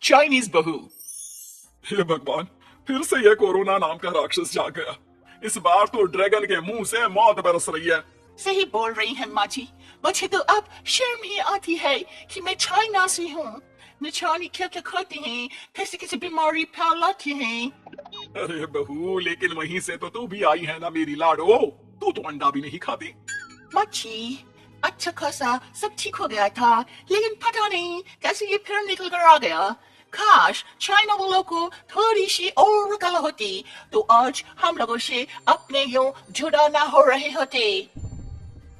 Chinese बहू। हे भगवान, फिर से ये कोरोना नाम का राक्षस जाग गया। इस बार तो ड्रैगन के मुंह से मौत बरस रही है। सही बोल रही है माँ जी। मुझे तो अब शर्म ही आती है कि मैं चाइना से हूँ। न जाने क्या क्या खाते हैं, कैसे कैसे बीमारी फैलाते हैं। अरे बहू, लेकिन वहीं से तो तू भी आई है ना मेरी लाडो। तू तो अंडा भी नहीं खाती। माँ जी, अच्छा खासा सब ठीक हो गया था, लेकिन पता नहीं कैसे ये फिर निकल कर आ गया। काश चाइना वालों को थोड़ी सी और अकल होती तो आज हम लोगों से अपने यूं जुदा ना हो रहे होते।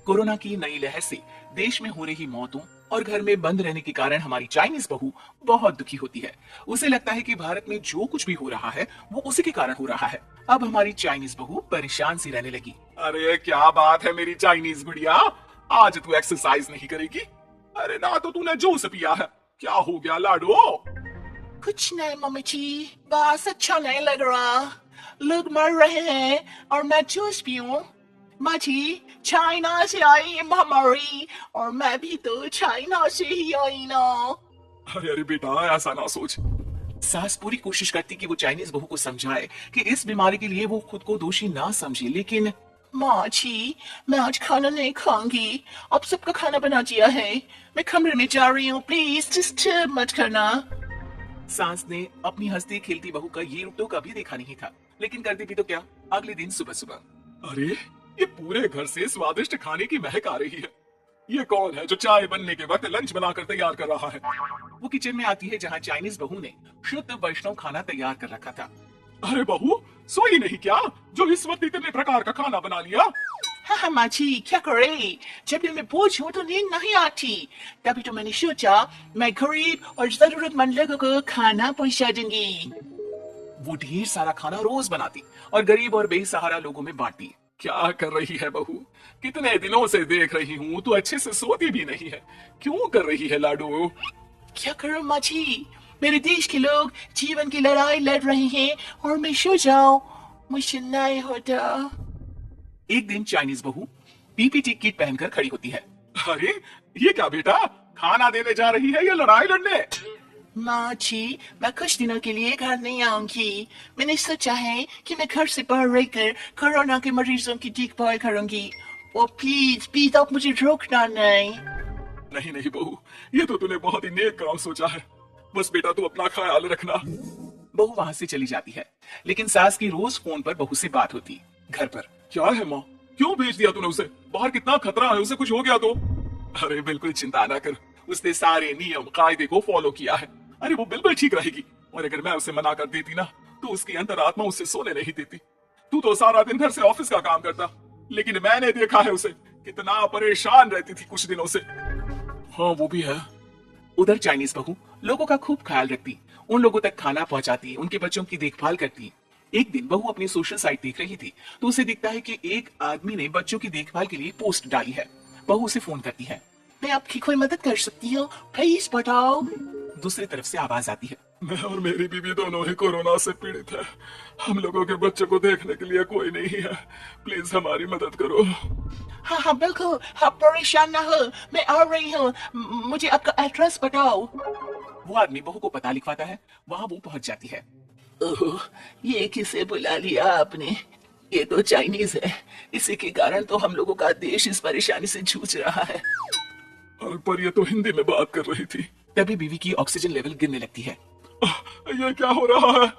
कोरोना की नई लहर से देश में हो रही मौतों और घर में बंद रहने के कारण हमारी चाइनीज बहू बहुत दुखी होती है। उसे लगता है कि भारत में जो कुछ भी हो रहा है वो उसी के कारण हो रहा है। अब हमारी चाइनीज बहू परेशान सी रहने लगी। अरे क्या बात है मेरी चाइनीज गुड़िया, आज तू एक्सरसाइज नहीं करेगी? अरे ना तो तूने जूस पिया है, क्या हो गया लाडो? कुछ नहीं मम्मी जी, बस अच्छा नहीं लग रहा। लोग मर रहे हैं और मैं जूस पीऊं? माँ जी, चाइना से आई है महामारी और मैं भी तो चाइना से ही आई ना। अरे अरे बेटा, ऐसा ना सोच। सास पूरी कोशिश करती कि वो चाइनीज बहू को समझाए कि इस बीमारी के लिए वो खुद को दोषी ना समझे, लेकिन माँ जी, मैं आज खाना नहीं खाऊंगी। अब सबका खाना बना दिया है, मैं कमरे में जा रही हूँ, प्लीज डिस्टर्ब मत करना। सास ने अपनी हंसती खेलती बहू का ये रूप तो कभी देखा नहीं था, लेकिन करती भी तो क्या, अगले दिन सुबह सुबह। अरे ये पूरे घर से स्वादिष्ट खाने की महक आ रही है। ये कौन है जो चाय बनने के वक्त लंच बनाकर तैयार कर रहा है? वो किचन में आती है जहाँ चाइनीज बहू ने शुद्ध वैष्णव खाना तैयार कर रखा था। अरे बहू, सोई नहीं क्या जो इस वक्त इतने प्रकार का खाना बना लिया? हाँ माँ जी, क्या करे, जब भी मैं बोझ हूँ तो नींद नहीं आती। तभी तो मैंने सोचा मैं गरीब और जरूरतमंद लोगों को खाना पहुँचा दूंगी। वो ढेर सारा खाना रोज बनाती और गरीब और बेसहारा लोगों में बांटती। क्या कर रही है बहू? कितने दिनों से देख रही हूँ तू अच्छे से सोती भी नहीं है। क्यों कर रही है लाडो? क्या करूं माँ जी, मेरे देश के लोग जीवन की लड़ाई लड़ रहे हैं और मैं सो जाऊं, मुझे नहीं होता। एक दिन चाइनीज बहू पीपीटी किट पहनकर खड़ी होती है। अरे ये क्या बेटा, खाना देने जा रही है या लड़ाई लड़ने? माँ जी, मैं कुछ दिनों के लिए घर नहीं आऊंगी। मैंने सोचा है कि मैं घर से बाहर रहकर कोरोना के मरीजों की देखभाल करूंगी। वो प्लीज प्लीज आप मुझे रोकना नहीं। नहीं नहीं बहू, ये तो तूने बहुत ही नेक काम सोचा है। बस बेटा तू अपना ख्याल रखना। बहू वहां से चली जाती है, लेकिन सास की रोज फोन पर बहू से बात होती। घर पर क्या है माँ, क्यों भेज दिया तूने उसे? बाहर कितना खतरा है, उसे कुछ हो गया तो? अरे बिल्कुल चिंता ना कर, उसने सारे नियम कायदे को फॉलो किया है। अरे वो बिल्कुल ठीक रहेगी। और अगर मैं उसे मना कर देती ना तो उसकी अंतरात्मा उससे सोने नहीं देती। तू तो सारा दिन घर से ऑफिस का काम करता, लेकिन मैंने देखा है उसे कितना परेशान रहती थी कुछ दिनों से। हाँ वो भी है। उधर चाइनीज बहू लोगों का खूब ख्याल रखती, उन लोगों तक खाना पहुंचाती, उनके बच्चों की देखभाल करती। एक दिन बहू अपनी सोशल साइट देख रही थी तो उसे दिखता है कि एक आदमी ने बच्चों की देखभाल के लिए पोस्ट डाली है। बहू उसे फोन करती है। मैं आपकी कोई मदद कर सकती हूँ, प्लीज बताओ। दूसरी तरफ से आवाज आती है। मैं और मेरी बीवी दोनों ही कोरोना से पीड़ित है। हम लोगों के बच्चों को देखने के लिए कोई नहीं है, प्लीज हमारी मदद करो। हाँ हाँ बिल्कुल, आप परेशान ना हो, मैं आ रही हूँ, मुझे आपका एड्रेस बताओ। वो आदमी बहू को पता लिखवाता है, वहाँ वो पहुंच जाती है। ओह, ये किसे बुला लिया आपने? ये तो चाइनीज है, इसी के कारण तो हम लोगों का देश इस परेशानी से जूझ रहा है। पर ये तो हिंदी में बात कर रही थी। तभी बीवी की ऑक्सीजन लेवल गिरने लगती है। ये क्या हो रहा है?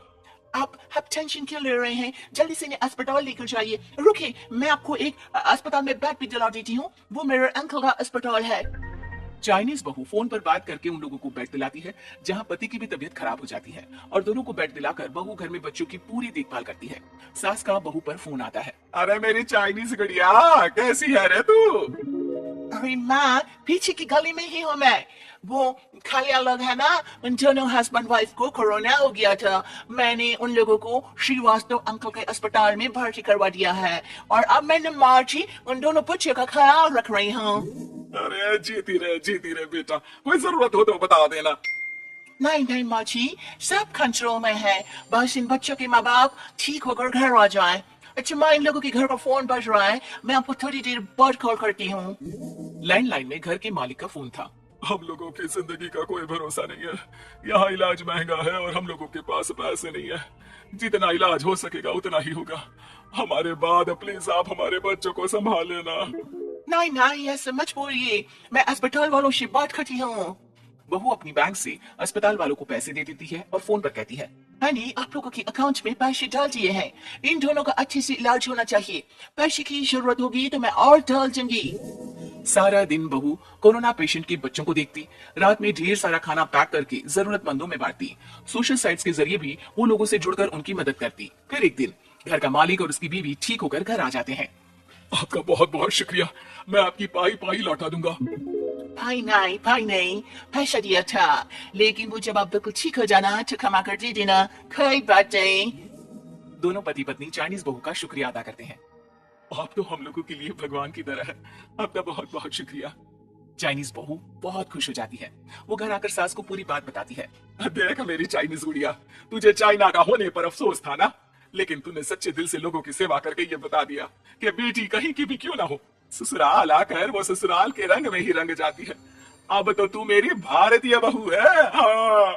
आप टेंशन क्यों ले रहे हैं? जल्दी से इन्हें अस्पताल लेकर जाइए। रुकिए, मैं आपको एक अस्पताल में बेड भी दिला देती हूँ, वो मेरे अंकल का अस्पताल है। चाइनीज बहू फोन पर बात करके उन लोगों को बेड दिलाती है, जहाँ पति की भी तबीयत खराब हो जाती है और दोनों को बेड दिलाकर बहू घर में बच्चों की पूरी देखभाल करती है। सास का बहू पर फोन आता है। अरे मेरी चाइनीज गुड़िया, कैसी है रे तू? अरे माँ, पीछे की गली में ही हूँ मैं। वो खालिया लोग है ना, उन दोनों हस्बैंड वाइफ को कोरोना हो गया था। मैंने उन लोगों को श्रीवास्तव अंकल के अस्पताल में भर्ती करवा दिया है और अब मैंने मार्ची उन दोनों बच्चों का ख्याल रख रही हूँ। अरे जीती रहे बेटा, कोई जरूरत हो तो बता देना। नहीं नहीं माँ जी, सब कंट्रोल में है, बस इन बच्चों के माँ बाप ठीक होकर घर आ जाए। अच्छा माँ, इन लोगों के घर का फोन बज रहा है, मैं आपको थोड़ी देर बाद कॉल करती हूँ। लैंडलाइन में घर के मालिक का फोन था। हम लोगों की जिंदगी का कोई भरोसा नहीं है। यहाँ इलाज महंगा है और हम लोगों के पास पैसे नहीं है। जितना इलाज हो सकेगा उतना ही होगा। हमारे बाद प्लीज आप हमारे बच्चों को संभाल लेना। नहीं नहीं, ऐसे मत बोलिए, मैं अस्पताल वालों से बात करती हूँ। बहू अपनी बैंक से अस्पताल वालों को पैसे दे देती है और फोन पर कहती है, हनी, आप लोगों के अकाउंट में पैसे डाल दिए हैं। इन दोनों का अच्छे से इलाज होना चाहिए। पैसे की जरूरत होगी तो मैं और डाल दूंगी। सारा दिन बहू कोरोना पेशेंट के बच्चों को देखती, रात में ढेर सारा खाना पैक करके जरूरतमंदों में बांटती, सोशल साइट्स के जरिए भी वो लोगों से जुड़कर उनकी मदद करती। फिर एक दिन घर का मालिक और उसकी बीवी ठीक होकर घर आ जाते हैं। आपका बहुत बहुत शुक्रिया, मैं आपकी पाई पाई लौटा दूंगा। भाई नहीं, पैसा दिया था, लेकिन वो जब आप बिल्कुल ठीक हो जाना तो क्षमा कर दे देना, कोई बात नहीं। दोनों पति पत्नी चाइनीज बहू का शुक्रिया अदा करते हैं। आप तो हम लोगों के लिए भगवान की तरह है, आपका बहुत बहुत शुक्रिया। चाइनीज बहू बहुत खुश हो जाती है। वो घर आकर सास को पूरी बात बताती है। देख मेरी चाइनीज गुड़िया, तुझे चाइना का होने पर अफसोस था ना, लेकिन तूने सच्चे दिल से लोगों की सेवा करके ये बता दिया कि बेटी कहीं की भी क्यों ना हो, ससुराल आकर वो ससुराल के रंग में ही रंग जाती है। अब तो तू मेरी भारतीय बहू है। हाँ।